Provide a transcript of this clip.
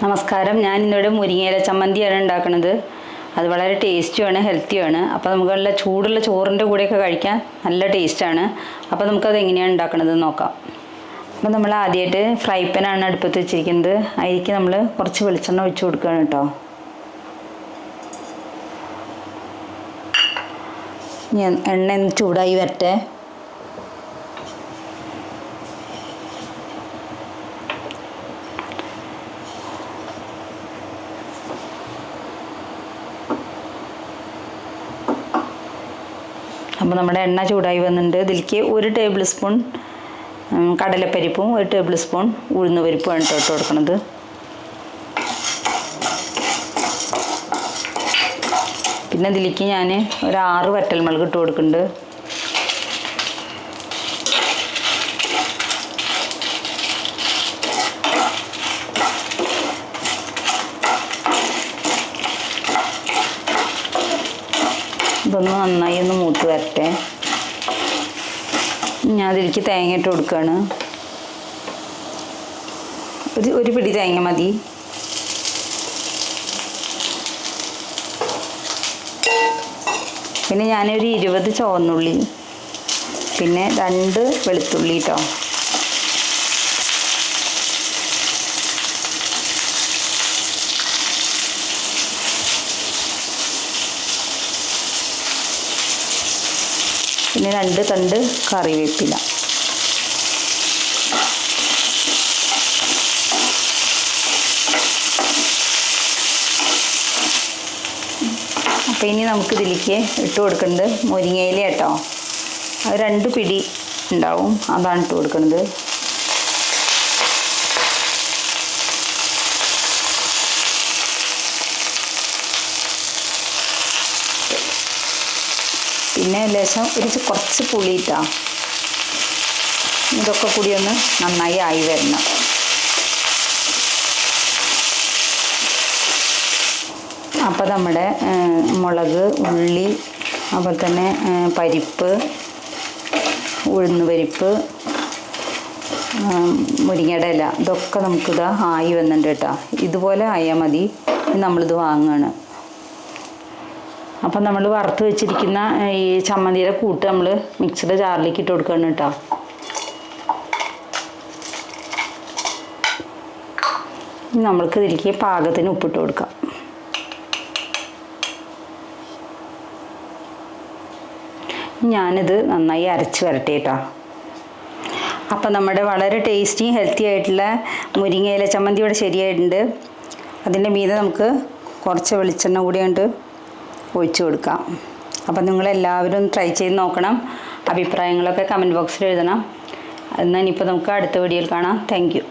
നമസ്കാരം. ഞാൻ ഇന്നിവിടെ മുരിങ്ങയില ചമ്മന്തിയാണ് ഉണ്ടാക്കുന്നത്. അത് വളരെ ടേസ്റ്റിയാണ്, ഹെൽത്തിയാണ്. അപ്പോൾ നമുക്ക് നല്ല ചൂടുള്ള ചോറിൻ്റെ കൂടെയൊക്കെ കഴിക്കാൻ നല്ല ടേസ്റ്റാണ്. അപ്പോൾ നമുക്കത് എങ്ങനെയാണ് ഉണ്ടാക്കുന്നത് നോക്കാം. അപ്പോൾ നമ്മൾ ആദ്യമായിട്ട് ഫ്രൈ പാനാണ് അടുപ്പത്ത് വെച്ചിരിക്കുന്നത്. അതിലേക്ക് നമ്മൾ കുറച്ച് വെളിച്ചെണ്ണ ഒഴിച്ച് കൊടുക്കുകയാണ് കേട്ടോ. എണ്ണ ചൂടായി വരട്ടെ. അപ്പോൾ നമ്മുടെ എണ്ണ ചൂടായി വന്നിട്ടുണ്ട്. ഇതിലേക്ക് 1 ടേബിൾ സ്പൂൺ കടലപ്പരിപ്പും 1 ടേബിൾ സ്പൂൺ ഉഴുന്ന് പരിപ്പുമാണ് ഇട്ട് കൊടുക്കുന്നത്. പിന്നെ ഇതിലേക്ക് ഞാൻ ഒരു 6 വറ്റൽമുളക് ഇട്ട് കൊടുക്കുന്നുണ്ട്. ഇതൊന്ന് നന്നായി ഒന്ന് മൂത്ത് വരട്ടെ. ഞാൻ അതിലേക്ക് തേങ്ങ ഇട്ട് കൊടുക്കുകയാണ്. ഒരു പിടി തേങ്ങ മതി. പിന്നെ ഞാനൊരു 20 ചുവന്നുള്ളി, പിന്നെ 2 വെളുത്തുള്ളി കേട്ടോ. പിന്നെ 2 തണ്ട് കറിവേപ്പില. അപ്പോൾ ഇനി നമുക്കിതിലേക്ക് ഇട്ട് കൊടുക്കുന്നത് മുരിങ്ങയില കേട്ടോ. അത് 2 പിടി ഉണ്ടാവും, അതാണ് ഇട്ട് കൊടുക്കുന്നത്. പിന്നെ ലേശം കുറച്ച് പുളി ഇട്ടാ. ഇതൊക്കെ കൂടി ഒന്ന് നന്നായി ആയി വരണം. അപ്പോൾ നമ്മുടെ മുളക്, ഉള്ളി, അതുപോലെ തന്നെ പരിപ്പ്, ഉഴുന്ന് പരിപ്പ്, മുരിങ്ങയുടെ ഇല, ഇതൊക്കെ നമുക്കിത് ആയി വന്നിട്ടുണ്ട് കേട്ടോ. ഇതുപോലെ ആയാൽ മതി. നമ്മളിത് വാങ്ങുകയാണ്. അപ്പം നമ്മൾ വറുത്ത് വെച്ചിരിക്കുന്ന ഈ ചമ്മന്തിയുടെ കൂട്ട് നമ്മൾ മിക്സിയുടെ ജാറിലേക്ക് ഇട്ട് കൊടുക്കുകയാണ് കേട്ടോ. നമ്മൾക്ക് ഇതിലേക്ക് പാകത്തിന് ഉപ്പിട്ട് കൊടുക്കാം. ഞാനിത് നന്നായി അരച്ച് വരട്ടെ കേട്ടോ. അപ്പം നമ്മുടെ വളരെ ടേസ്റ്റി ഹെൽത്തി ആയിട്ടുള്ള മുരിങ്ങയില ചമ്മന്തി ഇവിടെ ശരിയായിട്ടുണ്ട്. അതിൻ്റെ മീതെ നമുക്ക് കുറച്ച് വെളിച്ചെണ്ണ കൂടി കൊണ്ട് ഒഴിച്ച് കൊടുക്കാം. അപ്പം നിങ്ങളെല്ലാവരും ട്രൈ ചെയ്ത് നോക്കണം. അഭിപ്രായങ്ങളൊക്കെ കമൻറ്റ് ബോക്സിൽ എഴുതണം. എന്നാൽ ഇനിയിപ്പോൾ നമുക്ക് അടുത്ത വീഡിയോയിൽ കാണാം. Thank you.